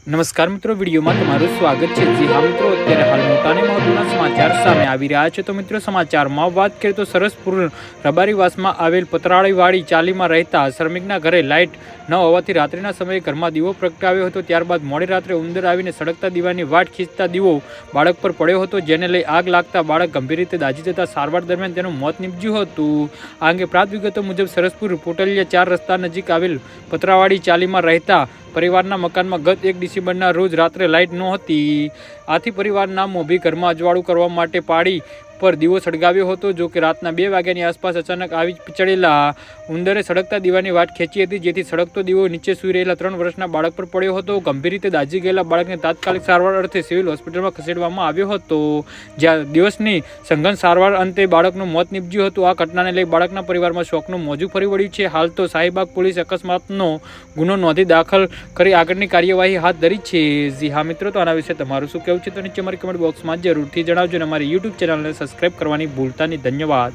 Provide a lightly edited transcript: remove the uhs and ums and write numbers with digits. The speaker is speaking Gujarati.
નમસ્કાર મિત્રો, વિડીયોમાં તમારું સ્વાગત છે। જી હા મિત્રો, અત્યારે હાલ મોટા અને મહત્વના સમાચાર સામે આવી રહ્યા છે। તો મિત્રો, સમાચારમાં વાત કરીએ તો સરસપુર રબારીવાસમાં આવેલ પતરાળીવાળી ચાલીમાં રહેતા શ્રમિકના ઘરે લાઇટ ન હોવાથી રાત્રિના સમયે ઘરમાં દીવો પ્રગટાવ્યો હતો। ત્યારબાદ મોડી રાત્રે ઉંદર આવીને સળગતા દીવાની વાટ ખીંચતા દીવો બાળક પર પડ્યો હતો, જેને લઈ આગ લાગતા બાળક ગંભીર રીતે દાઝી જતા સારવાર દરમિયાન તેનું મોત નીપજ્યું હતું। આ અંગે પ્રાપ્ત વિગતો મુજબ સરસપુર પોટલિયા 4 રસ્તા નજીક આવેલ પતરાવાળી ચાલીમાં રહેતા પરિવારના મકાનમાં ગત 1 ડિસેમ્બરના રોજ રાત્રે લાઇટ નહોતી। આથી પરિવારના મોભી ઘરમાં અજવાળું કરવા માટે પાળી પર દીવો સળગાવ્યો હતો। જો કે રાતના 2 વાગ્યાની આસપાસ અચાનક આવી ચડેલા ઉંદરે સળગતા દીવાની વાટ ખેંચી હતી, જેથી સળગતો દીવો નીચે સૂઈ રહેલા 3 વર્ષના બાળક પર પડ્યો હતો। ગંભીર રીતે દાઝી ગયેલા બાળકને તાત્કાલિક સારવાર અર્થે સિવિલ હોસ્પિટલમાં ખસેડવામાં આવ્યો હતો, જ્યાં દિવસની સઘન સારવાર અંતે બાળકનું મોત નીપજ્યું હતું। આ ઘટનાને લઈ બાળકના પરિવારમાં શોકનું મોજું ફરી વળ્યું છે। હાલ તો શાહીબાગ પોલીસ અકસ્માતનો ગુનો નોંધી દાખલ કરી આગળની કાર્યવાહી હાથ ધરી છે। જી હા મિત્રો, તો આના વિશે તમારું શું કહેવું છે તો નીચે અમારી કમેન્ટ બોક્સમાં જરૂરથી જણાવજો અને અમારી યુટ્યુબ ચેનલને સબસ્ક્રાઈબ કરવાની ભૂલતા નહીં। ધન્યવાદ।